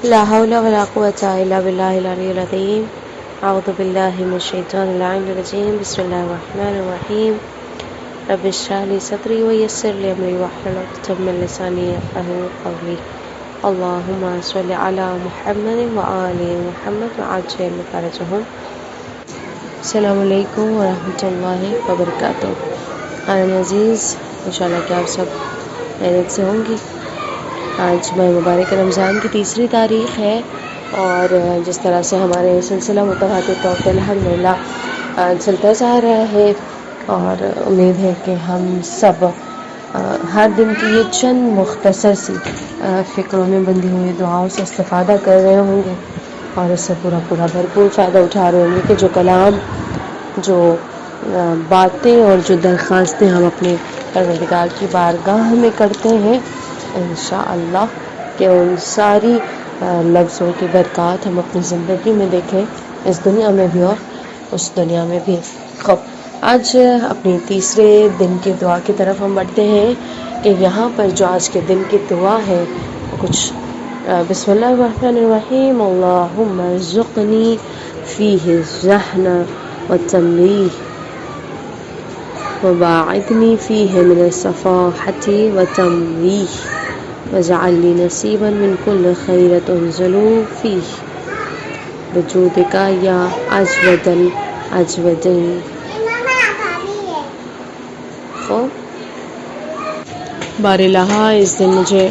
لا حول ولا قوة إلا بالله العلي العظيم. أعوذ بالله من الشيطان اللعين الرجيم. بسم الله الرحمن الرحيم. رب اشرح لي صدري ويسر لي أمري واحلل عقدة من لساني يفقهوا قولي. اللهم صل على محمد وآل محمد وعجل فرجهم. السلام علیکم ورحمۃ اللہ وبرکاتہ. خانہ عزیز، انشاءاللہ کہ آپ سب خیریت سے ہوں گی. آج ماہ مبارک رمضان کی 3 تاریخ ہے، اور جس طرح سے ہمارے سلسلہ متواتر طور پہ الحمدللہ چلتا جا رہا ہے، اور امید ہے کہ ہم سب ہر دن کی یہ چند مختصر سی فکروں میں بندھی ہوئی دعاؤں سے استفادہ کر رہے ہوں گے، اور اس سے پورا بھرپور فائدہ اٹھا رہے ہوں گے کہ جو کلام، جو باتیں اور جو درخواستیں ہم اپنے پروردگار کی بارگاہ میں کرتے ہیں، انشاءاللہ کہ ان ساری لفظوں کی برکات ہم اپنی زندگی میں دیکھیں، اس دنیا میں بھی اور اس دنیا میں بھی. آج اپنی تیسرے دن کی دعا کی طرف ہم بڑھتے ہیں کہ یہاں پر جو آج کے دن کی دعا ہے وہ کچھ بسم اللہ الرحمن الرحیم. اللہم ارزقنی فیہ الذہن والتنبیہ وباعدنی فیہ من الصفاحة والتمویہ واجعل لی نصیبا من کل خیرۃ انزل فیہ بجودک یا اجود الاجودین. بار الہ اس دن مجھے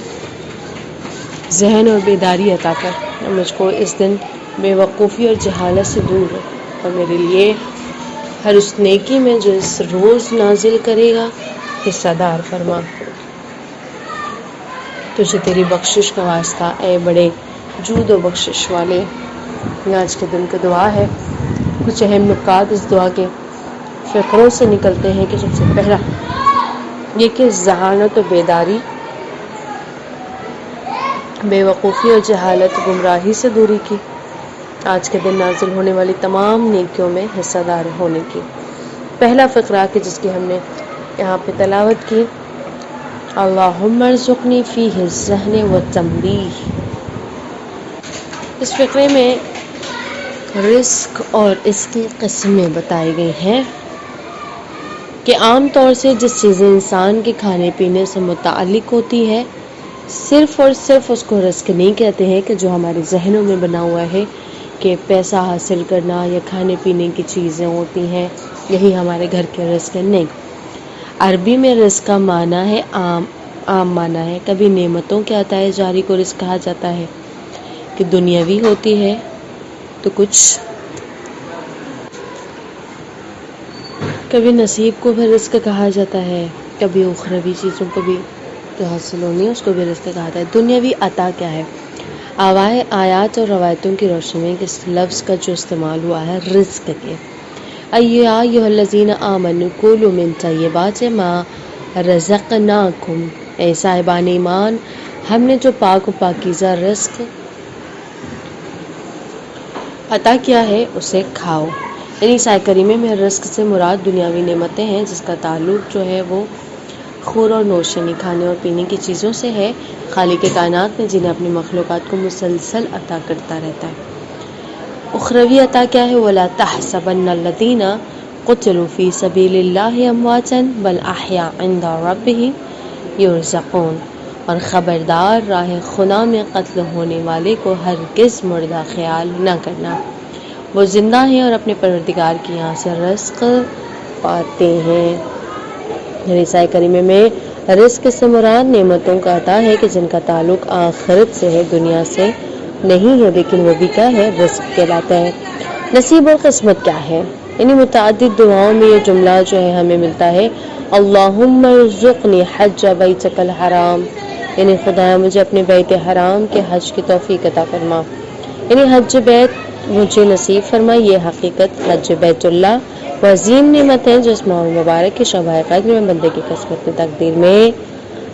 ذہن اور بیداری عطا کر، مجھ کو اس دن بے وقوفی اور جہالت سے دور رکھ، اور میرے لیے ہر اس نیکی میں جو اس روز نازل کرے گا حصہ دار فرما. تجھے تیری بخشش کا واسطہ اے بڑے جود و بخشش والے. آج کے دن کی دعا ہے. کچھ اہم نکات اس دعا کے فقروں سے نکلتے ہیں کہ سب سے پہلا یہ کہ ذہانت و بیداری، بے وقوفی اور جہالت، گمراہی سے دوری کی، آج کے دن نازل ہونے والی تمام نیکیوں میں حصہ دار ہونے کی. پہلا فقرہ کہ جس کی ہم نے یہاں پہ تلاوت کی، اللہم ارزقنی فیہ الذہن والتنبیہ. اس فقرے میں رزق اور اس کی قسمیں بتائی گئی ہیں کہ عام طور سے جس چیزیں انسان کے کھانے پینے سے متعلق ہوتی ہے، صرف اور صرف اس کو رزق نہیں کہتے ہیں کہ جو ہمارے ذہنوں میں بنا ہوا ہے کہ پیسہ حاصل کرنا یا کھانے پینے کی چیزیں ہوتی ہیں، یہی ہمارے گھر کے رزق ہے. نہیں، عربی میں رزق کا معنی ہے عام معنی ہے. کبھی نعمتوں کے عطائے جاری کو رزق کہا جاتا ہے کہ دنیاوی ہوتی ہے، تو کچھ کبھی نصیب کو بھی رزق کہا جاتا ہے، کبھی اخروی چیزوں کو بھی جو حاصل ہونی ہے اس کو بھی رزق کہا جاتا ہے. دنیاوی عطا کیا ہے؟ آیات اور روایتوں کی روشنی میں اس لفظ کا جو استعمال ہوا ہے رزق کے، یا ایھا الذین آمنوا کلوا من طیبات ما رزقناکم، اے صاحبان ایمان، ہم نے جو پاک و پاکیزہ رزق عطا کیا ہے اسے کھاؤ. یعنی عیسیٰ کریمہ میں رزق سے مراد دنیاوی نعمتیں ہیں، جس کا تعلق جو ہے وہ خور اور نوشنی، کھانے اور پینے کی چیزوں سے ہے، خالق کائنات میں جنہیں اپنی مخلوقات کو مسلسل عطا کرتا رہتا ہے. اخروی عطا کیا ہے؟ وَلَا تَحْسَبَنَّ الَّذِينَ قُتِلُوا فِي سَبِيلِ اللَّهِ أَمْوَاتًا بَلْ أَحْيَاءٌ عِندَ رَبِّهِمْ يُرْزَقُونَ. اور خبردار، راہ خدا میں قتل ہونے والے کو ہرگز مردہ خیال نہ کرنا، وہ زندہ ہیں اور اپنے پروردگار کے یہاں سے رزق پاتے ہیں. عیسیٰ کریمہ میں رزق سے مراد نعمتوں کا عطا ہے کہ جن کا تعلق آخرت سے ہے، دنیا سے نہیں ہے، لیکن وہ بھی کیا ہے؟ رزق کہلاتا ہے. نصیب اور قسمت کیا ہے؟ یعنی متعدد دعاؤں میں یہ جملہ جو ہے ہمیں ملتا ہے، اللہم ارزقنی حج بیتک الحرام، یعنی خدایا مجھے اپنے بیت حرام کے حج کی توفیق عطا فرما. یعنی حج بیت مجھے نصیب فرما. یہ حقیقت حج بیت اللہ وہ عظیم نعمت ہے جو اس ماہ مبارک کے شعبۂ قدر میں بندے کی قسمت میں تقدیر میں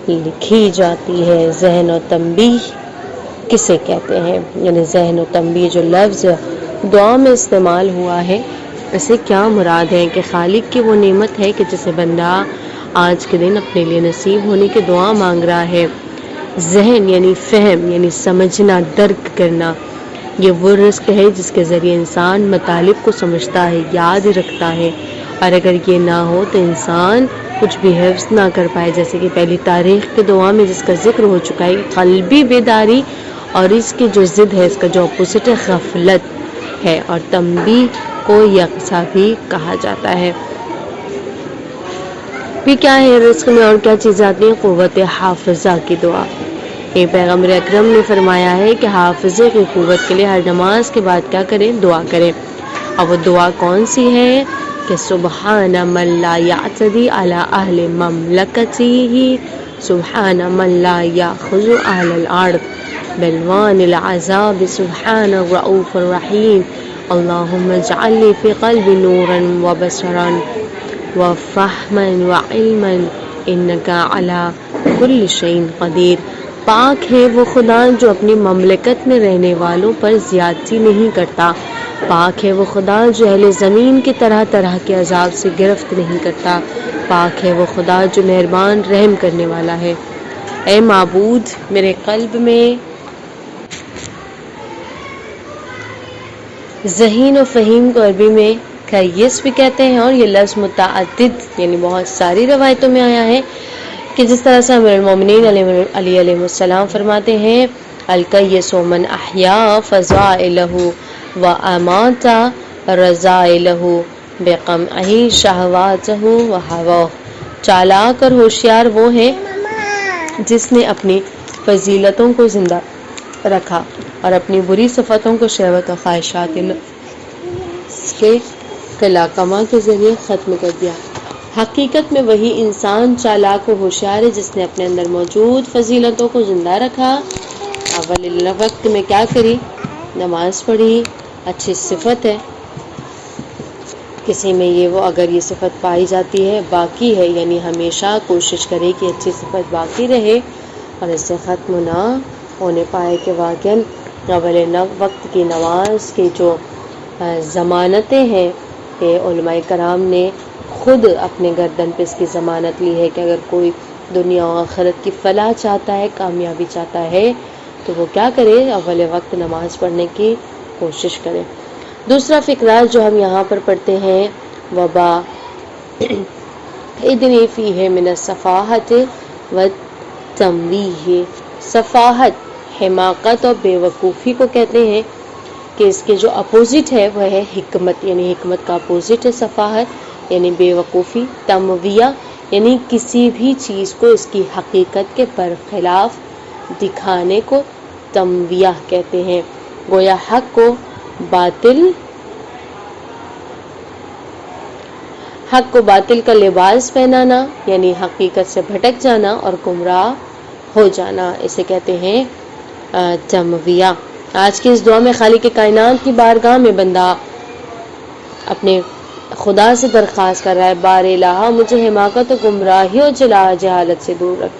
لکھی جاتی ہے. ذہن و تنبیہ کسے کہتے ہیں؟ یعنی ذہن و تنبیہ جو لفظ دعا میں استعمال ہوا ہے، اسے کیا مراد ہے کہ خالق کی وہ نعمت ہے کہ جسے بندہ آج کے دن اپنے لیے نصیب ہونے کی دعا مانگ رہا ہے، ذہن یعنی فہم یعنی سمجھنا، درک کرنا، یہ وہ رزق ہے جس کے ذریعے انسان مطالب کو سمجھتا ہے، یاد رکھتا ہے، اور اگر یہ نہ ہو تو انسان کچھ بھی حفظ نہ کر پائے. جیسے کہ پہلی تاریخ کے دعا میں جس کا ذکر ہو چکا ہے، قلبی بیداری، اور اس کی جو ضد ہے، اس کا جو اپوزٹ ہے، غفلت ہے، اور تنبیہ کو یقظہ بھی کہا جاتا ہے. بھی کیا ہے رزق میں اور کیا چیزیں آتی ہیں؟ قوت حافظہ کی دعا. یہ پیغمبر اکرم نے فرمایا ہے کہ حافظے کی قوت کے لیے ہر نماز کے بعد کیا کریں؟ دعا کریں. اور وہ دعا کون سی ہے کہ سبحان من لا یعتدی علی اہل مملکتہ، سبحان من لا یاخذ اہل الارض بلوان العذاب، سبحان الرؤوف الرحیم، اللہم اجعل لی فی قلبی نورا وبصرا وفہما وعلما انک علی کل شیء قدیر. پاک ہے وہ خدا جو اپنی مملکت میں رہنے والوں پر زیادتی نہیں کرتا. پاک ہے وہ خدا جو اہل زمین کی طرح طرح کے عذاب سے گرفت نہیں کرتا. پاک ہے وہ خدا جو مہربان رحم کرنے والا ہے. اے معبود، میرے قلب میں ذہین و فہیم کو عربی میں کیس بھی کہتے ہیں، اور یہ لفظ متعدد یعنی بہت ساری روایتوں میں آیا ہے کہ جس طرح سے امیر المومنین علیہ السلام فرماتے ہیں، الکیس من احیا فضائلہ وامات رذائلہ بقمعہ شہواتہ وہواہ. چالاک اور ہوشیار وہ ہے جس نے اپنی فضیلتوں کو زندہ رکھا اور اپنی بری صفتوں کو شہوت و خواہشات نفس کے قلع کما کے ذریعے ختم کر دیا. حقیقت میں وہی انسان چالاک و ہوشیار ہے جس نے اپنے اندر موجود فضیلتوں کو زندہ رکھا. اول وقت میں کیا کری؟ نماز پڑھی. اچھی صفت ہے، کسی میں یہ وہ اگر یہ صفت پائی جاتی ہے، باقی ہے، یعنی ہمیشہ کوشش کرے کہ اچھی صفت باقی رہے اور اس سے ختم نہ ہونے پائے کہ واقعاً اول وقت کی نماز کی جو ضمانتیں ہیں کہ علماء کرام نے خود اپنے گردن پہ اس کی ضمانت لی ہے کہ اگر کوئی دنیا و آخرت کی فلاح چاہتا ہے، کامیابی چاہتا ہے، تو وہ کیا کرے؟ اول وقت نماز پڑھنے کی کوشش کرے. دوسرا فقرہ جو ہم یہاں پر پڑھتے ہیں، وبا ادنی فیہ من السفاہۃ والتمویہ. سفاہت حماقت اور بے وقوفی کو کہتے ہیں کہ اس کے جو اپوزٹ ہے وہ ہے حکمت، یعنی حکمت کا اپوزٹ ہے سفاہت یعنی بے وقوفی. تمویہ یعنی کسی بھی چیز کو اس کی حقیقت کے برخلاف دکھانے کو تمویہ کہتے ہیں. گویا حق کو باطل کا لباس پہنانا یعنی حقیقت سے بھٹک جانا اور گمراہ ہو جانا، اسے کہتے ہیں تمویہ. آج کی اس دعا میں خالق کائنات کی بارگاہ میں بندہ اپنے خدا سے درخواست کر رہا ہے، بار الہ مجھے حماقت و گمراہی و جہالت سے دور رکھ.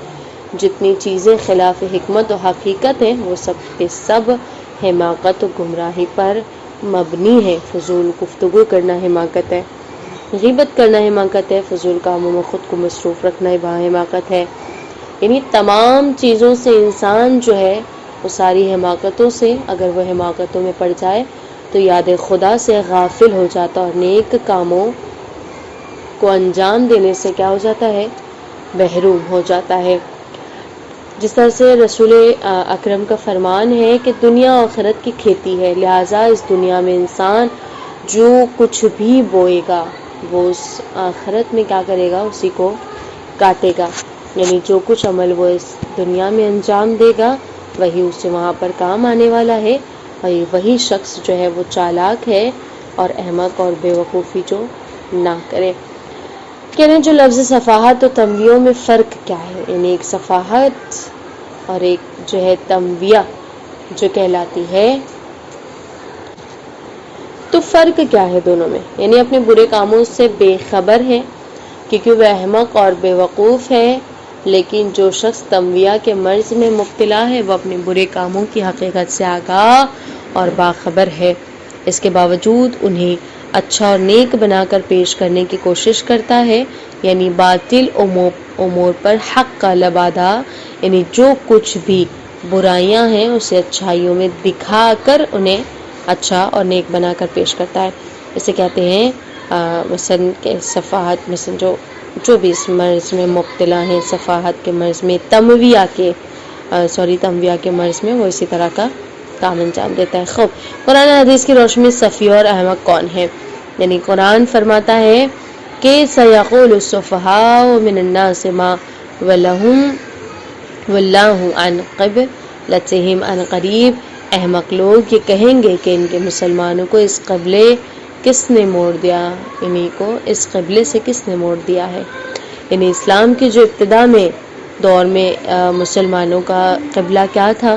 جتنی چیزیں خلاف حکمت و حقیقت ہیں وہ سب کے سب حماقت و گمراہی پر مبنی ہے. فضول گفتگو کرنا حماقت ہے، غیبت کرنا حماقت ہے، فضول کاموں میں خود کو مصروف رکھنا حماقت ہے. یعنی تمام چیزوں سے انسان جو ہے وہ ساری حماقتوں سے اگر وہ حماقتوں میں پڑ جائے تو یاد خدا سے غافل ہو جاتا اور نیک کاموں کو انجام دینے سے کیا ہو جاتا ہے؟ محروم ہو جاتا ہے. جس طرح سے رسول اکرم کا فرمان ہے کہ دنیا آخرت کی کھیتی ہے، لہٰذا اس دنیا میں انسان جو کچھ بھی بوئے گا وہ اس آخرت میں کیا کرے گا؟ اسی کو کاٹے گا. یعنی جو کچھ عمل وہ اس دنیا میں انجام دے گا وہی اسے وہاں پر کام آنے والا ہے. وہی شخص جو ہے وہ چالاک ہے اور احمق اور بے وقوفی جو نہ کرے. کہنے جو لفظ صفاحت و تمویہ میں فرق کیا ہے؟ یعنی ایک صفاحت اور ایک جو ہے تمویہ جو کہلاتی ہے، تو فرق کیا ہے دونوں میں؟ یعنی اپنے برے کاموں سے بے خبر ہے کیونکہ وہ احمق اور بے وقوف ہے، لیکن جو شخص تمویہ کے مرض میں مبتلا ہے وہ اپنے برے کاموں کی حقیقت سے آگاہ اور باخبر ہے. اس کے باوجود انہیں اچھا اور نیک بنا کر پیش کرنے کی کوشش کرتا ہے، یعنی باطل امور پر حق کا لبادہ، یعنی جو کچھ بھی برائیاں ہیں اسے اچھائیوں میں دکھا کر انہیں اچھا اور نیک بنا کر پیش کرتا ہے۔ اسے کہتے ہیں مثلا کہ صفاحت، مثلا جو بھی اس مرض میں مبتلا ہیں، صفاحت کے مرض میں، تمویہ کے مرض میں، وہ اسی طرح کا کام انجام دیتا ہے۔ خوب، قرآن حدیث کی روشنی میں صفی اور احمق کون ہے؟ یعنی قرآن فرماتا ہے کہ سَيَقُولُ السُّفَهَاءُ مِنَ النَّاسِ مَا وَلَّهُمْ وَاللَّهُ عَنْ قِبْلَتِهِمْ عَنْ قَرِيبٍ، احمق لوگ یہ کہیں گے کہ ان کے مسلمانوں کو اس قبلے کس نے موڑ دیا، انہی کو اس قبلے سے کس نے موڑ دیا ہے۔ یعنی اسلام کی جو ابتدا میں دور میں مسلمانوں کا قبلہ کیا تھا؟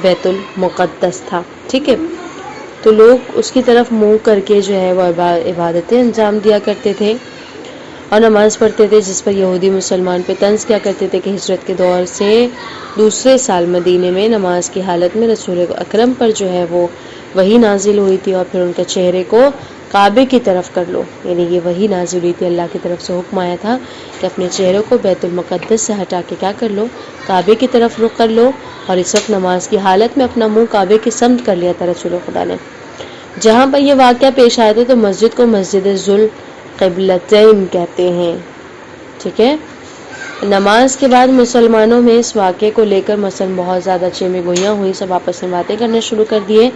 بیت المقدس تھا، ٹھیک ہے؟ تو لوگ اس کی طرف منہ کر کے جو ہے وہ عبادتیں انجام دیا کرتے تھے اور نماز پڑھتے تھے، جس پر یہودی مسلمان پہ طنز کیا کرتے تھے کہ ہجرت کے دور سے دوسرے سال مدینے میں نماز کی حالت میں رسول اکرم پر جو ہے وہ وحی نازل ہوئی تھی، اور پھر ان کے چہرے کو کعبے کی طرف کر لو، یعنی یہ وحی نازل ہوئی تھی، اللہ کی طرف سے حکم آیا تھا کہ اپنے چہروں کو بیت المقدس سے ہٹا کے کیا کر لو، کعبے کی طرف رخ کر لو، اور اس وقت نماز کی حالت میں اپنا منہ کعبے کی سمت کر لیا تھا رسول خدا نے۔ جہاں پر یہ واقعہ پیش آیا تھا تو مسجد کو مسجد ذوالقبلتین کہتے ہیں، ٹھیک ہے؟ نماز کے بعد مسلمانوں میں اس واقعے کو لے کر مثلا بہت زیادہ چیمیں گوئیاں ہوئی، سب آپس میں باتیں کرنا شروع کر دیے،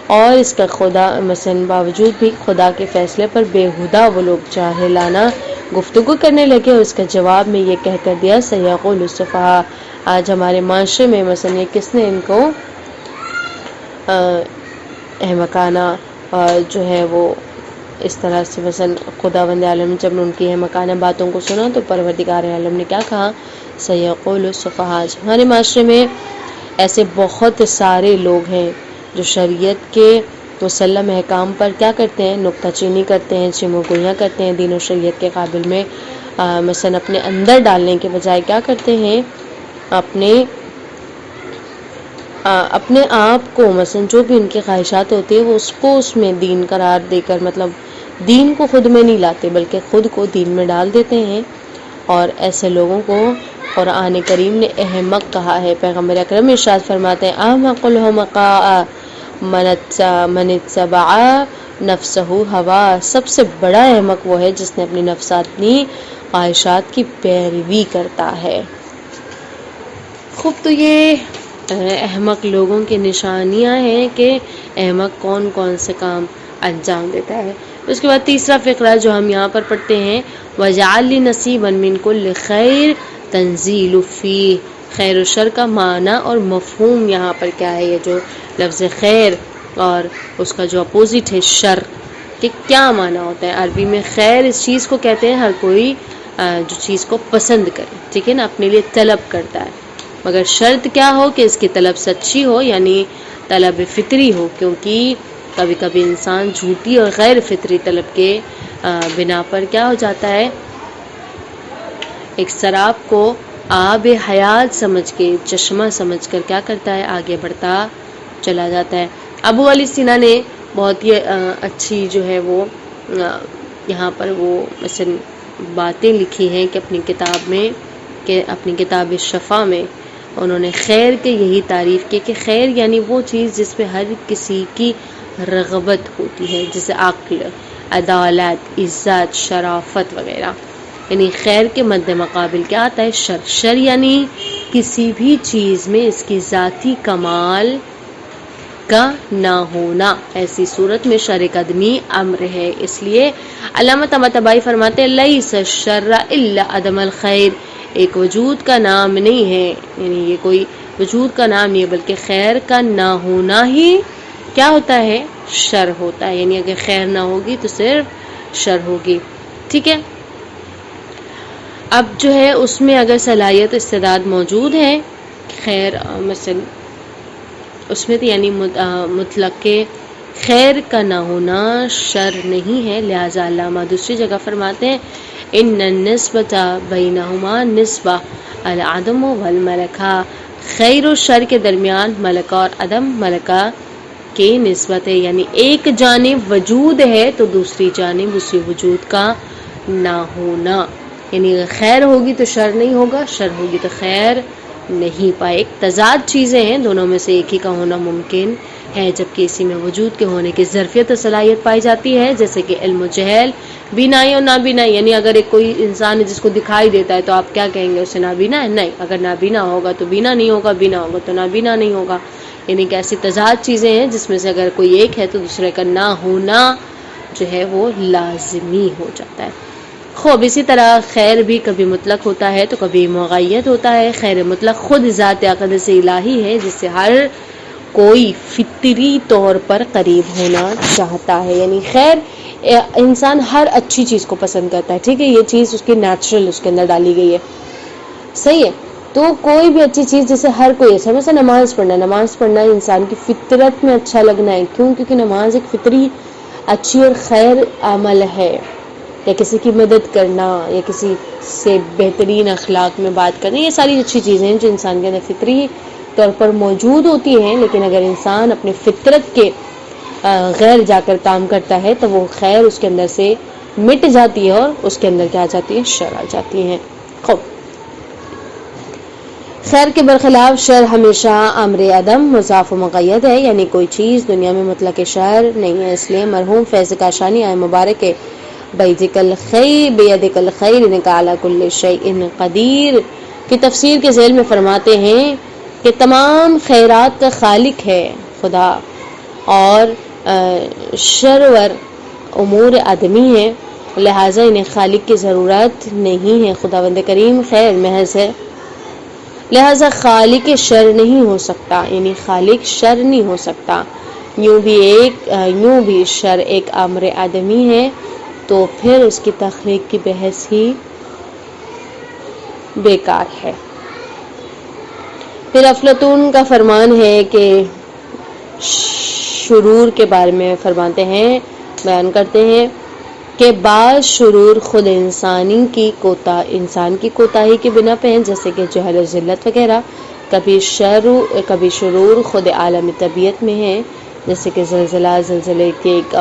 اور اس کا خدا مثلا باوجود بھی خدا کے فیصلے پر بےہودہ وہ لوگ جاہلانہ گفتگو کرنے لگے، اور اس کا جواب میں یہ کہہ کر دیا سَيَقُولُ السُّفَهَاءُ۔ آج ہمارے معاشرے میں مثلا یہ کس نے ان کو احمقانہ جو ہے وہ اس طرح سے مثلا خداوند عالم نے جب ان کی احمقانہ باتوں کو سنا تو پروردگار عالم نے کیا کہا؟ سَيَقُولُ السُّفَهَاءُ۔ ہمارے معاشرے میں ایسے بہت سارے لوگ ہیں جو شریعت کے مسلم احکام پر کیا کرتے ہیں؟ نکتہ چینی کرتے ہیں، چیمو گوئیاں کرتے ہیں، دین و شریعت کے قابل میں مثلا اپنے اندر ڈالنے کے بجائے کیا کرتے ہیں؟ اپنے آپ کو مثلا جو بھی ان کی خواہشات ہوتی ہیں وہ اس کو اس میں دین قرار دے کر، مطلب دین کو خود میں نہیں لاتے بلکہ خود کو دین میں ڈال دیتے ہیں، اور ایسے لوگوں کو قرآن کریم نے احمق کہا ہے۔ پیغمبر اکرم ارشاد فرماتے ہیں احمق الحمقاء من اتبع نفسہ ہوا، سب سے بڑا احمق وہ ہے جس نے اپنی نفسانی خواہشات کی پیروی کرتا ہے۔ خوب، تو یہ احمق لوگوں کی نشانیاں ہیں کہ احمق کون کون سے کام انجام دیتا ہے۔ اس کے بعد تیسرا فقرہ جو ہم یہاں پر پڑھتے ہیں وَجَعَلْ لِي نَصِيبًا مِّن كُلِّ خَيْرٍ تَنزِيلُ فِيهِ۔ خیر و شر کا معنی اور مفہوم یہاں پر کیا ہے؟ یہ جو لفظ خیر اور اس کا جو اپوزٹ ہے شر، کہ کیا معنی ہوتا ہے عربی میں؟ خیر اس چیز کو کہتے ہیں ہر کوئی جو چیز کو پسند کرے، ٹھیک ہے نا، اپنے لیے طلب کرتا ہے، مگر شرط کیا ہو کہ اس کی طلب سچی ہو، یعنی طلب فطری ہو، کیونکہ کبھی کبھی انسان جھوٹی اور غیر فطری طلب کے بنا پر کیا ہو جاتا ہے؟ ایک سراب کو آب حیات سمجھ کے، چشمہ سمجھ کر کیا کرتا ہے؟ آگے بڑھتا چلا جاتا ہے۔ ابو علی سینا نے بہت ہی اچھی جو ہے وہ یہاں پر وہ مثلا باتیں لکھی ہیں کہ اپنی کتاب میں، کہ اپنی کتاب شفا میں انہوں نے خیر کے یہی تعریف کی کہ خیر یعنی وہ چیز جس پہ ہر کسی کی رغبت ہوتی ہے، جیسے عقل، عدالت، عزت، شرافت وغیرہ، یعنی خیر کے مد مقابل کیا آتا ہے؟ شر۔ شر یعنی کسی بھی چیز میں اس کی ذاتی کمال کا نہ ہونا، ایسی صورت میں شر قدمی امر ہے۔ اس لیے علامہ طباطبائی فرماتے ہیں لیس الشر الا عدم الخیر، ایک وجود کا نام نہیں ہے، یعنی یہ کوئی وجود کا نام نہیں ہے بلکہ خیر کا نہ ہونا ہی کیا ہوتا ہے؟ شر ہوتا ہے، یعنی اگر خیر نہ ہوگی تو صرف شر ہوگی، ٹھیک ہے؟ اب جو ہے اس میں اگر صلاحیت استعداد موجود ہے خیر مثلا اس میں تو یعنی مطلق کے خیر کا نہ ہونا شر نہیں ہے، لہٰذا علامہ دوسری جگہ فرماتے ہیں ان النسبۃ بینہما نسبہ العدم والملکہ، خیر و شر کے درمیان ملکہ اور عدم، ملکہ کے نسبت ہے، یعنی ایک جانب وجود ہے تو دوسری جانب اسی وجود کا نہ ہونا، یعنی خیر ہوگی تو شر نہیں ہوگا، شر ہوگی تو خیر نہیں پائے۔ ایک تضاد چیزیں ہیں، دونوں میں سے ایک ہی کا ہونا ممکن ہے، جبکہ اسی میں وجود کے ہونے کی ظرفیت و صلاحیت پائی جاتی ہے، جیسے کہ علم و جہل، بینائی اور نابینائی، یعنی اگر ایک کوئی انسان ہے جس کو دکھائی دیتا ہے تو آپ کیا کہیں گے، اسے نابینا ہے؟ نہیں، اگر نابینا ہوگا تو بینا نہیں ہوگا، بینا ہوگا تو نابینا نہیں ہوگا، یعنی کہ ایسی تضاد چیزیں ہیں جس میں سے اگر کوئی ایک ہے تو دوسرے کا نہ ہونا جو ہے وہ لازمی ہو جاتا ہے۔ خوب اسی طرح خیر بھی کبھی مطلق ہوتا ہے تو کبھی مقید ہوتا ہے۔ خیر مطلق خود ذات اقدس الہی ہے جس سے ہر کوئی فطری طور پر قریب ہونا چاہتا ہے، یعنی خیر انسان ہر اچھی چیز کو پسند کرتا ہے، ٹھیک ہے، یہ چیز اس کی نیچرل اس کے اندر ڈالی گئی ہے، صحیح ہے، تو کوئی بھی اچھی چیز جسے ہر کوئی اچھا، مثلا نماز پڑھنا انسان کی فطرت میں اچھا لگنا ہے، کیوں؟ کیونکہ نماز ایک فطری اچھی اور خیر عمل ہے، یا کسی کی مدد کرنا یا کسی سے بہترین اخلاق میں بات کرنا، یہ ساری اچھی چیزیں ہیں جو انسان کے اندر فطری طور پر موجود ہوتی ہیں، لیکن اگر انسان اپنے فطرت کے غیر جا کر کام کرتا ہے تو وہ خیر اس کے اندر سے مٹ جاتی ہے اور اس کے اندر کیا آ جاتی ہے؟ شر آ جاتی ہے۔ خوب خیر کے برخلاف شر ہمیشہ امر عدم مضاف و مقید ہے، یعنی کوئی چیز دنیا میں مطلق شر نہیں ہے، اس لیے مرحوم فیض کاشانی آئے مبارک بیدک الخیر انک علی کل شیء قدیر کی تفسیر کے ذیل میں فرماتے ہیں کہ تمام خیرات کا خالق ہے خدا، اور شرور امور آدمی ہے، لہٰذا انہیں خالق کی ضرورت نہیں ہے، خداوند کریم خیر محض ہے، لہذا خالق شر نہیں ہو سکتا، یعنی خالق شر نہیں ہو سکتا۔ یوں بھی شر ایک امر آدمی ہے تو پھر اس کی تخلیق کی بحث ہی بیکار ہے۔ پھر افلاطون کا فرمان ہے کہ شرور کے بارے میں فرماتے ہیں، بیان کرتے ہیں کہ بعض شرور خود انسان کی کوتاہی کی بنا پہ ہیں، جیسے کہ جہل و ذلت وغیرہ، کبھی شرور خود عالم طبیعت میں ہے، جیسے کہ زلزلے کے ایک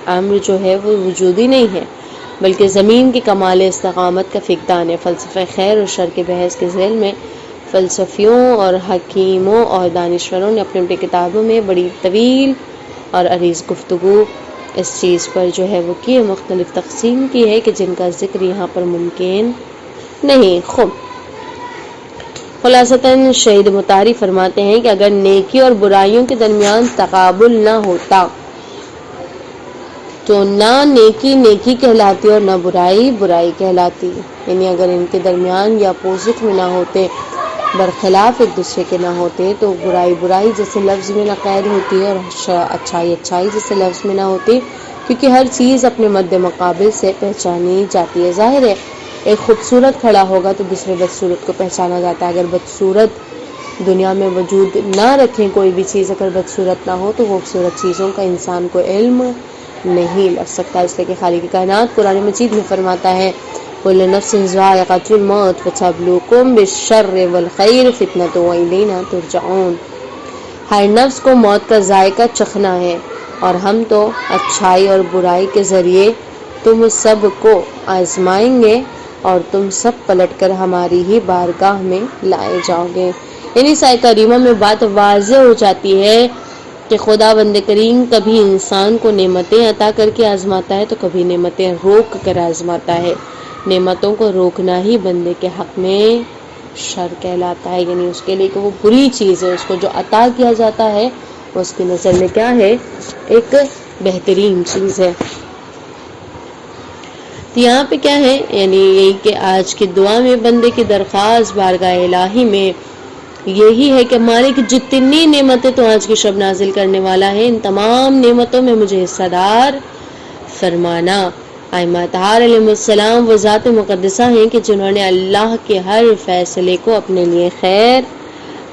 امر جو ہے وہ وجودی نہیں ہے بلکہ زمین کی کمال استقامت کا فقدان ہے۔ فلسفہ خیر اور شر کے بحث کے ذیل میں فلسفیوں اور حکیموں اور دانشوروں نے اپنی کتابوں میں بڑی طویل اور عریض گفتگو اس چیز پر جو ہے وہ کی، مختلف تقسیم کی ہے کہ جن کا ذکر یہاں پر ممکن نہیں۔ خوب خلاصتاً شہید مطہری فرماتے ہیں کہ اگر نیکی اور برائیوں کے درمیان تقابل نہ ہوتا تو نہ نیکی نیکی کہلاتی اور نہ برائی برائی کہلاتی، یعنی اگر ان کے درمیان یا اپوزٹ میں نہ ہوتے، برخلاف ایک دوسرے کے نہ ہوتے، تو برائی برائی جیسے لفظ میں نہ قید ہوتی ہے اور اچھائی اچھائی جیسے لفظ میں نہ ہوتی، کیونکہ ہر چیز اپنے مد مقابل سے پہچانی جاتی ہے۔ ظاہر ہے ایک خوبصورت کھڑا ہوگا تو دوسرے بدصورت کو پہچانا جاتا ہے، اگر بدصورت دنیا میں وجود نہ رکھیں، کوئی بھی چیز اگر بدصورت نہ ہو تو خوبصورت چیزوں کا انسان کو علم نہیں لگ سکتا، اس لیے کہ خالق کائنات قرآن مجید میں فرماتا ہے کل نفس ذائقۃ الموت وَنَبْلُوکُم بِالشَّرِّ وَالْخَیرِ فِتْنَۃ وَإِلَیْنَا تُرْجَعُونَ، ہر نفس کو موت کا ذائقہ چکھنا ہے اور ہم تو اچھائی اور برائی کے ذریعے تم سب کو آزمائیں گے اور تم سب پلٹ کر ہماری ہی بارگاہ میں لائے جاؤ گے۔ یعنی آیت کریمہ میں بات واضح ہو جاتی ہے کہ خدا بند کریم کبھی انسان کو نعمتیں عطا کر کے آزماتا ہے تو کبھی نعمتیں روک کر آزماتا ہے۔ نعمتوں کو روکنا ہی بندے کے حق میں شر کہلاتا ہے، یعنی اس کے لیے کہ وہ بری چیز ہے، اس کو جو عطا کیا جاتا ہے اس کی نظر میں کیا ہے؟ ایک بہترین چیز ہے۔ تو یہاں پہ کیا ہے؟ یعنی یہی کہ آج کی دعا میں بندے کی درخواست بارگاہ الہی میں یہی ہے کہ مالک جتنی نعمتیں تو آج کی شب نازل کرنے والا ہے، ان تمام نعمتوں میں مجھے حصہ دار فرمانا۔ ائمہ اطہار علیہ السلام وہ ذات مقدسہ ہیں کہ جنہوں نے اللہ کے ہر فیصلے کو اپنے لیے خیر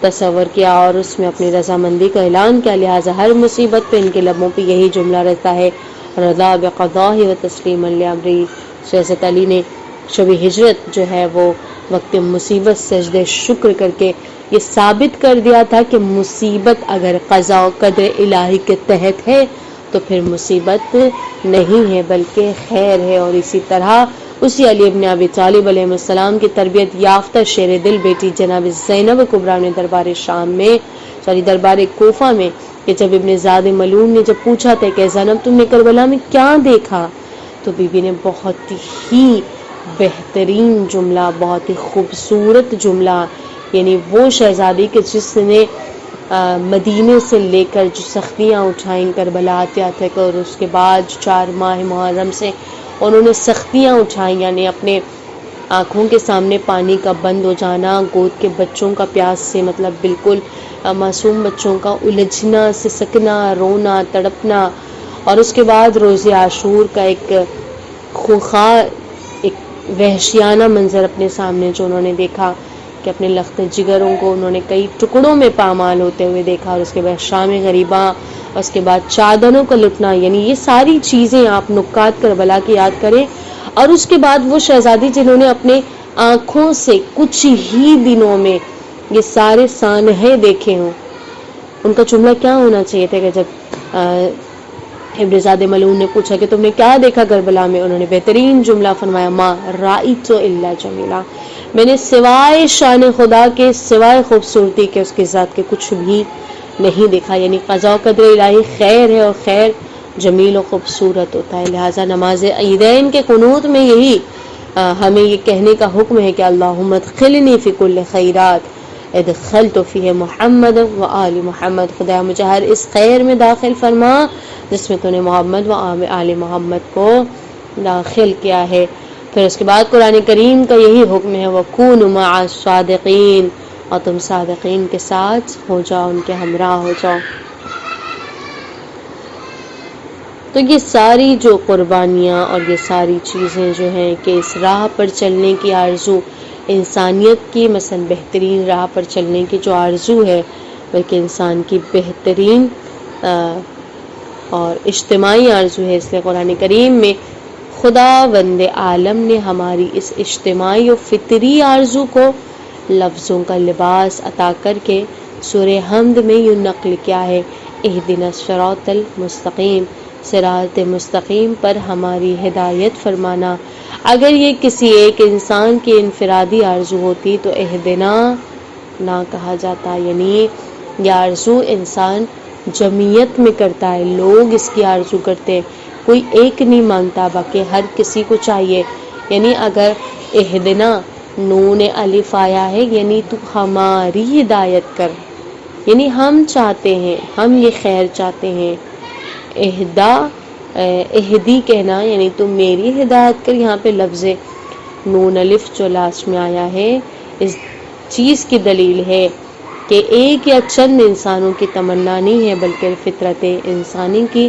تصور کیا اور اس میں اپنی رضامندی کا اعلان کیا، لہٰذا ہر مصیبت پہ ان کے لبوں پہ یہی جملہ رہتا ہے رضا بقضاء و تسلیما لامری۔ حضرت علی نے شب ہجرت جو ہے وہ وقت مصیبت سجدے شکر کر کے یہ ثابت کر دیا تھا کہ مصیبت اگر قضاء و قدر الہی کے تحت ہے تو پھر مصیبت نہیں ہے بلکہ خیر ہے۔ اور اسی طرح اسی علی ابن ابی طالب علیہ السلام کی تربیت یافتہ شیر دل بیٹی جناب زینب کبریٰ نے دربار کوفہ میں کہ جب ابن زاد ملعون نے جب پوچھا تھا کہ زینب تم نے کربلا میں کیا دیکھا، تو بی بی نے بہت ہی بہترین جملہ، بہت ہی خوبصورت جملہ، یعنی وہ شہزادی کہ جس نے مدینے سے لے کر جو سختیاں اٹھائیں کربلا آتے آتے کر، اور اس کے بعد 4 ماہ محرم سے انہوں نے سختیاں اٹھائیں، یعنی اپنے آنکھوں کے سامنے پانی کا بند ہو جانا، گود کے بچوں کا پیاس سے مطلب بالکل معصوم بچوں کا الجھنا، سسکنا، رونا، تڑپنا، اور اس کے بعد روز عاشور کا ایک خونخوار ایک وحشیانہ منظر اپنے سامنے جو انہوں نے دیکھا کہ اپنے لخت جگروں کو انہوں نے کئی ٹکڑوں میں پامال ہوتے ہوئے دیکھا، اور اس کے بعد شام غریباں، اور اس کے بعد چادروں کا لٹنا، یعنی یہ ساری چیزیں آپ نکات کربلا کی یاد کریں۔ اور اس کے بعد وہ شہزادی جنہوں نے اپنے آنکھوں سے کچھ ہی دنوں میں یہ سارے سانحے دیکھے ہوں، ان کا جملہ کیا ہونا چاہیے تھا کہ جب ابن زاد ملعون نے پوچھا کہ تم نے کیا دیکھا کربلا میں، انہوں نے بہترین جملہ فرمایا، ما رأیت الا جمیلا، میں نے سوائے شان خدا کے، سوائے خوبصورتی کے، اس کی ذات کے کچھ بھی نہیں دیکھا۔ یعنی قضاء و قدر الہی خیر ہے، اور خیر جمیل و خوبصورت ہوتا ہے۔ لہٰذا نماز عیدین کے قنوت میں یہی ہمیں یہ کہنے کا حکم ہے کہ اللہم ادخلنی فی کل خیرات ادخلت فیہ محمد و آل محمد، خدا مجھے ہر اس خیر میں داخل فرما جس میں تو نے محمد و آل محمد کو داخل کیا ہے۔ پھر اس کے بعد قرآن کریم کا یہی حکم ہے وَكُونُوا مَعَ الصَّادِقِينَ، اور تم صادقین کے ساتھ ہو جاؤ، ان کے ہمراہ ہو جاؤ۔ تو یہ ساری جو قربانیاں اور یہ ساری چیزیں جو ہیں کہ اس راہ پر چلنے کی آرزو انسانیت کی، مثلا بہترین راہ پر چلنے کی جو آرزو ہے بلکہ انسان کی بہترین اور اجتماعی آرزو ہے، اس لیے قرآن کریم میں خدا بند عالم نے ہماری اس اجتماعی و فطری آرزو کو لفظوں کا لباس عطا کر کے سورہ حمد میں یوں نقل کیا ہے، اہدنا الصراط المستقیم، صراط مستقیم پر ہماری ہدایت فرمانا۔ اگر یہ کسی ایک انسان کی انفرادی آرزو ہوتی تو اہدنا نہ کہا جاتا، یعنی یہ آرزو انسان جمعیت میں کرتا ہے، لوگ اس کی آرزو کرتے ہیں، کوئی ایک نہیں مانگتا، باقی ہر کسی کو چاہیے۔ یعنی اگر اہدنا نون الف آیا ہے یعنی تو ہماری ہدایت کر، یعنی ہم چاہتے ہیں، ہم یہ خیر چاہتے ہیں۔ اہدا اہدی کہنا یعنی تو میری ہدایت کر، یہاں پہ لفظ نون الف جو لاسٹ میں آیا ہے اس چیز کی دلیل ہے کہ ایک یا چند انسانوں کی تمنا نہیں ہے بلکہ فطرت انسانی کی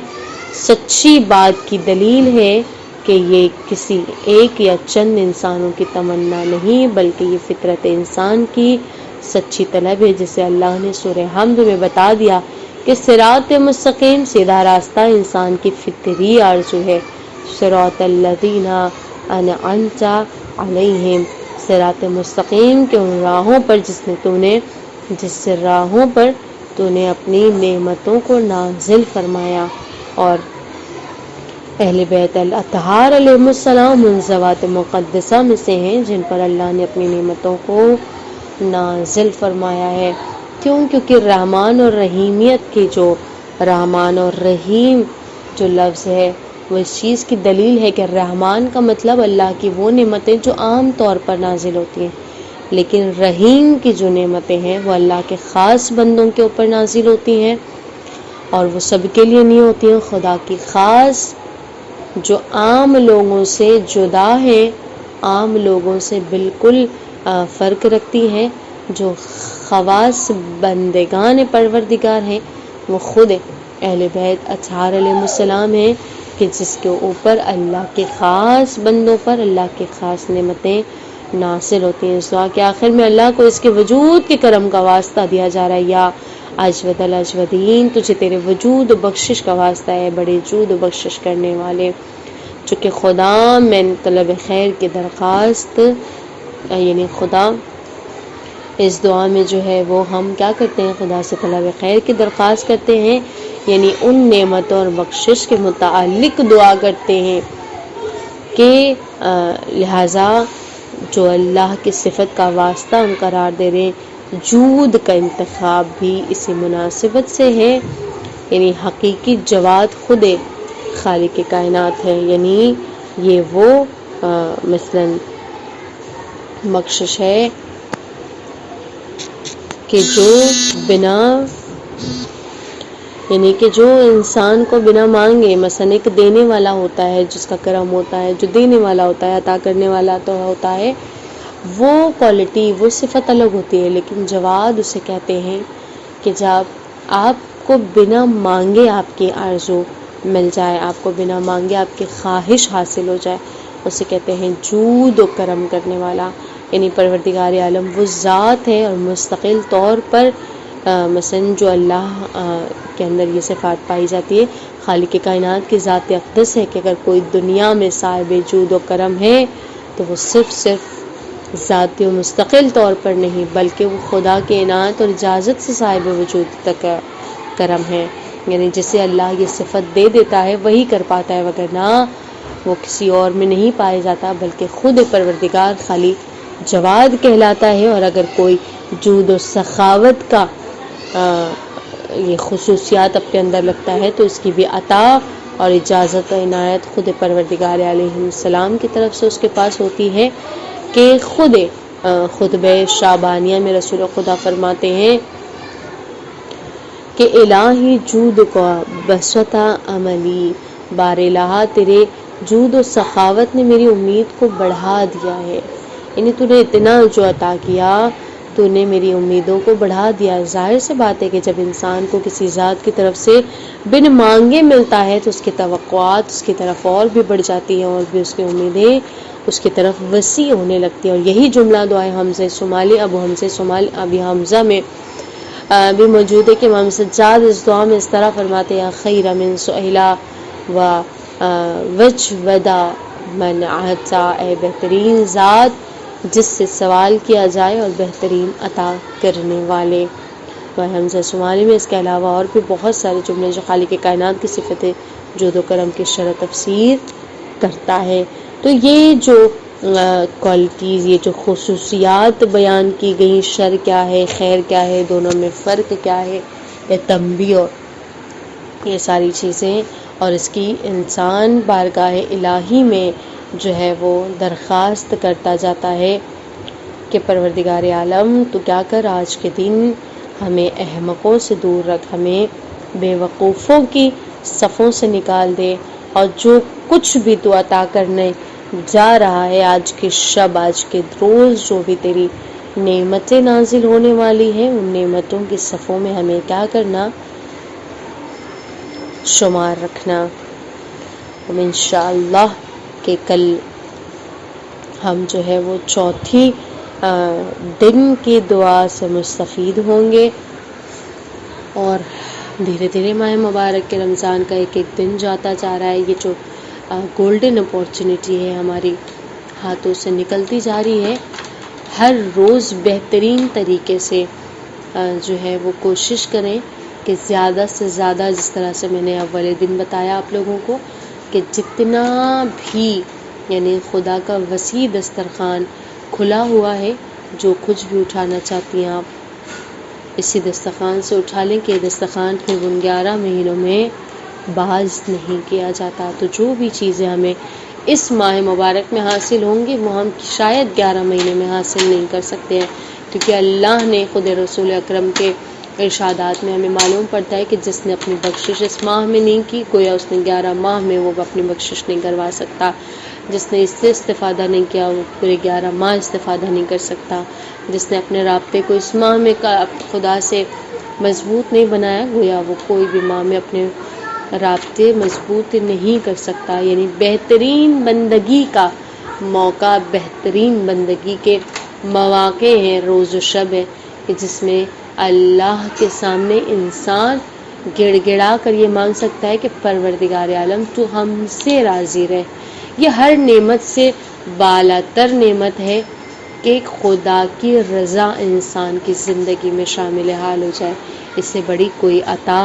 سچی بات کی دلیل ہے کہ یہ کسی ایک یا چند انسانوں کی تمنا نہیں بلکہ یہ فطرت انسان کی سچی طلب ہے، جسے اللہ نے سورہ حمد میں بتا دیا کہ صراط مستقیم سیدھا راستہ انسان کی فطری آرزو ہے۔ صراط الذین انعمت علیہم، صراط مستقیم کے ان راہوں پر جس راہوں پر تو نے اپنی نعمتوں کو نازل فرمایا۔ اور اہل بیت الاطہار علیہ السلام ان ذوات مقدسہ میں سے ہیں جن پر اللہ نے اپنی نعمتوں کو نازل فرمایا ہے۔ کیوں؟ کیونکہ رحمان اور رحیمیت کی جو رحمان اور رحیم جو لفظ ہے وہ اس چیز کی دلیل ہے کہ رحمان کا مطلب اللہ کی وہ نعمتیں جو عام طور پر نازل ہوتی ہیں، لیکن رحیم کی جو نعمتیں ہیں وہ اللہ کے خاص بندوں کے اوپر نازل ہوتی ہیں اور وہ سب کے لیے نہیں ہوتی ہیں۔ خدا کی خاص جو عام لوگوں سے جدا ہے، عام لوگوں سے بالکل فرق رکھتی ہیں، جو خواص بندگان پروردگار ہیں وہ خود اہل بیت اطہار علیہ السلام ہیں کہ جس کے اوپر اللہ کے خاص بندوں پر اللہ کے خاص نعمتیں نازل ہوتی ہیں۔ اس دعا کے آخر میں اللہ کو اس کے وجود کے کرم کا واسطہ دیا جا رہا ہے، یا اجود الاجودین، تجھے تیرے وجود و بخشش کا واسطہ ہے، بڑے جود و بخشش کرنے والے۔ چونکہ خدا میں طلب خیر کی درخواست، یعنی خدا اس دعا میں جو ہے وہ ہم کیا کرتے ہیں؟ خدا سے طلب خیر کی درخواست کرتے ہیں، یعنی ان نعمتوں اور بخشش کے متعلق دعا کرتے ہیں کہ لہٰذا جو اللہ کی صفت کا واسطہ ہم قرار دے رہے ہیں، جود کا انتخاب بھی اسی مناسبت سے ہے، یعنی حقیقی جواد خود خالق کائنات ہے، یعنی یہ وہ مثلاً بخشش ہے کہ جو بنا یعنی کہ جو انسان کو بنا مانگے، مثلا ایک دینے والا ہوتا ہے جس کا کرم ہوتا ہے، جو دینے والا ہوتا ہے، عطا کرنے والا تو ہوتا ہے، وہ کوالٹی وہ صفت الگ ہوتی ہے، لیکن جواد اسے کہتے ہیں کہ جب آپ کو بنا مانگے آپ کی آرزو مل جائے، آپ کو بنا مانگے آپ کی خواہش حاصل ہو جائے، اسے کہتے ہیں جود و کرم کرنے والا، یعنی پروردگار عالم وہ ذات ہے اور مستقل طور پر مثلا جو اللہ کے اندر یہ صفات پائی جاتی ہے، خالق کائنات کی ذات اقدس ہے کہ اگر کوئی دنیا میں صاحب جود و کرم ہے تو وہ صرف ذاتی و مستقل طور پر نہیں، بلکہ وہ خدا کے عنایت اور اجازت سے صاحب وجود تک کرم ہے، یعنی جسے اللہ یہ صفت دے دیتا ہے وہی کر پاتا ہے، وگرنہ وہ کسی اور میں نہیں پایا جاتا، بلکہ خود پروردگار خالی جواد کہلاتا ہے۔ اور اگر کوئی جود و سخاوت کا یہ خصوصیات اپنے اندر لگتا ہے تو اس کی بھی عطا اور اجازت و عنایت خود پروردگار علیہ السلام کی طرف سے اس کے پاس ہوتی ہے، کہ خود خطبہ شعبانیہ میں رسول خدا فرماتے ہیں کہ الہی جود کو بسطہ عملی، بار الہ تیرے جود و سخاوت نے میری امید کو بڑھا دیا ہے، یعنی تو نے اتنا جو عطا کیا تو نے میری امیدوں کو بڑھا دیا۔ ظاہر سی بات ہے کہ جب انسان کو کسی ذات کی طرف سے بن مانگے ملتا ہے تو اس کی توقعات اس کی طرف اور بھی بڑھ جاتی ہیں، اور بھی اس کی امیدیں اس کی طرف وسیع ہونے لگتی ہیں، اور یہی جملہ دعائے حمزہ شمالی ابھی حمزہ میں بھی موجود ہے کہ امام سجاد اس دعا میں اس طرح فرماتے ہیں: خیر من سئلا و وجودا من عطا، اے بہترین ذات جس سے سوال کیا جائے اور بہترین عطا کرنے والے۔ حمزہ شمالی میں اس کے علاوہ اور بھی بہت سارے جملے جو خالق کائنات کی صفتیں جود و کرم کی شرح تفسیر کرتا ہے۔ تو یہ جو کوالٹیز، یہ جو خصوصیات بیان کی گئی، شر کیا ہے، خیر کیا ہے، دونوں میں فرق کیا ہے، یہ تنبیہ اور یہ ساری چیزیں، اور اس کی انسان بارگاہ الہی میں جو ہے وہ درخواست کرتا جاتا ہے کہ پروردگار عالم تو کیا کر، آج کے دن ہمیں احمقوں سے دور رکھ، ہمیں بے وقوفوں کی صفوں سے نکال دے، اور جو کچھ بھی تو عطا کرنے جا رہا ہے آج کی شب، آج کے روز، جو بھی تیری نعمتیں نازل ہونے والی ہیں، ان نعمتوں کی صفوں میں ہمیں کیا کرنا، شمار رکھنا۔ انشاءاللہ کہ کل ہم جو ہے وہ چوتھی دن کی دعا سے مستفید ہوں گے، اور دھیرے دھیرے ماہ مبارک کے رمضان کا ایک ایک دن جاتا جا رہا ہے، یہ جو گولڈن اپورچونٹی ہے ہماری ہاتھوں سے نکلتی جا رہی ہے۔ ہر روز بہترین طریقے سے جو ہے وہ کوشش کریں کہ زیادہ سے زیادہ، جس طرح سے میں نے اول دن بتایا آپ لوگوں کو، کہ جتنا بھی یعنی خدا کا وسیع دسترخوان کھلا ہوا ہے، جو کچھ بھی اٹھانا چاہتی ہیں آپ اسی دسترخوان سے اٹھا لیں، کہ دسترخوان پھر ان 11 مہینوں میں باز نہیں کیا جاتا۔ تو جو بھی چیزیں ہمیں اس ماہ مبارک میں حاصل ہوں گی وہ ہم شاید 11 مہینے میں حاصل نہیں کر سکتے ہیں، کیونکہ اللہ نے خود رسول اکرم کے ارشادات میں ہمیں معلوم پڑتا ہے کہ جس نے اپنی بخشش اس ماہ میں نہیں کی، گویا اس نے 11 ماہ میں وہ اپنی بخشش نہیں کروا سکتا۔ جس نے اس سے استفادہ نہیں کیا وہ پورے 11 ماہ استفادہ نہیں کر سکتا۔ جس نے اپنے رابطے کو اس ماہ میں خدا سے مضبوط نہیں بنایا، گویا وہ کوئی بھی ماہ میں اپنے رابطے مضبوط نہیں کر سکتا۔ یعنی بہترین بندگی کا موقع، بہترین بندگی کے مواقع ہیں، روز و شب ہے کہ جس میں اللہ کے سامنے انسان گڑ گڑا کر یہ مانگ سکتا ہے کہ پروردگار عالم تو ہم سے راضی رہے۔ یہ ہر نعمت سے بالا تر نعمت ہے کہ خدا کی رضا انسان کی زندگی میں شامل حال ہو جائے، اس سے بڑی کوئی عطا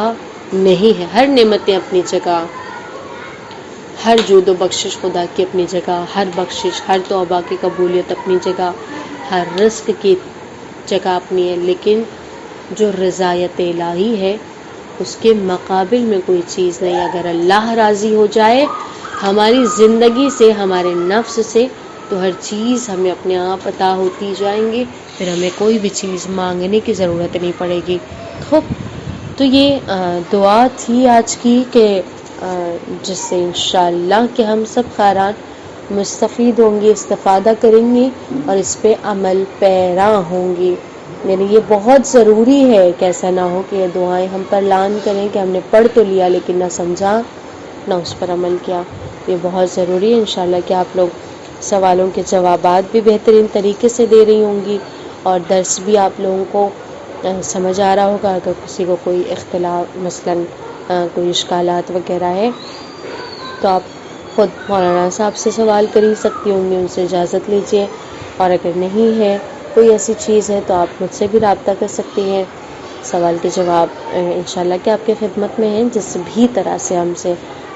نہیں ہے۔ ہر نعمتیں اپنی جگہ، ہر جود و بخشش خدا کی اپنی جگہ، ہر بخشش، ہر توبہ کی قبولیت اپنی جگہ، ہر رزق کی جگہ اپنی ہے، لیکن جو رضایت الہی ہے اس کے مقابل میں کوئی چیز نہیں۔ اگر اللہ راضی ہو جائے ہماری زندگی سے، ہمارے نفس سے، تو ہر چیز ہمیں اپنے آپ عطا ہوتی جائیں گی، پھر ہمیں کوئی بھی چیز مانگنے کی ضرورت نہیں پڑے گی۔ خوب، تو یہ دعا تھی آج کی کہ جس سے انشاءاللہ کہ ہم سب خیرات مستفید ہوں گے، استفادہ کریں گے اور اس پہ عمل پیرا ہوں گی۔ یعنی یہ بہت ضروری ہے کہ ایسا نہ ہو کہ یہ دعائیں ہم پر لان کریں کہ ہم نے پڑھ تو لیا لیکن نہ سمجھا نہ اس پر عمل کیا۔ یہ بہت ضروری ہے انشاءاللہ کہ آپ لوگ سوالوں کے جوابات بھی بہترین طریقے سے دے رہی ہوں گی اور درس بھی آپ لوگوں کو سمجھ آ رہا ہوگا۔ اگر کسی کو کوئی اختلاف مثلاً کوئی اشکالات وغیرہ ہے تو آپ خود مولانا صاحب سے سوال کر ہی سکتی ہوں گی، ان سے اجازت لیجیے، اور اگر نہیں ہے کوئی ایسی چیز ہے تو آپ مجھ سے بھی رابطہ کر سکتی ہیں۔ سوال کے جواب انشاءاللہ کہ آپ کی خدمت میں ہیں، جس بھی طرح سے ہم سے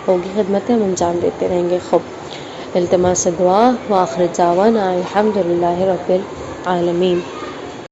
ہوگی خدمتیں ہم انجام دیتے رہیں گے۔ خوب، التماس دعا وآخر دعوانا الحمدللہ رب العالمین۔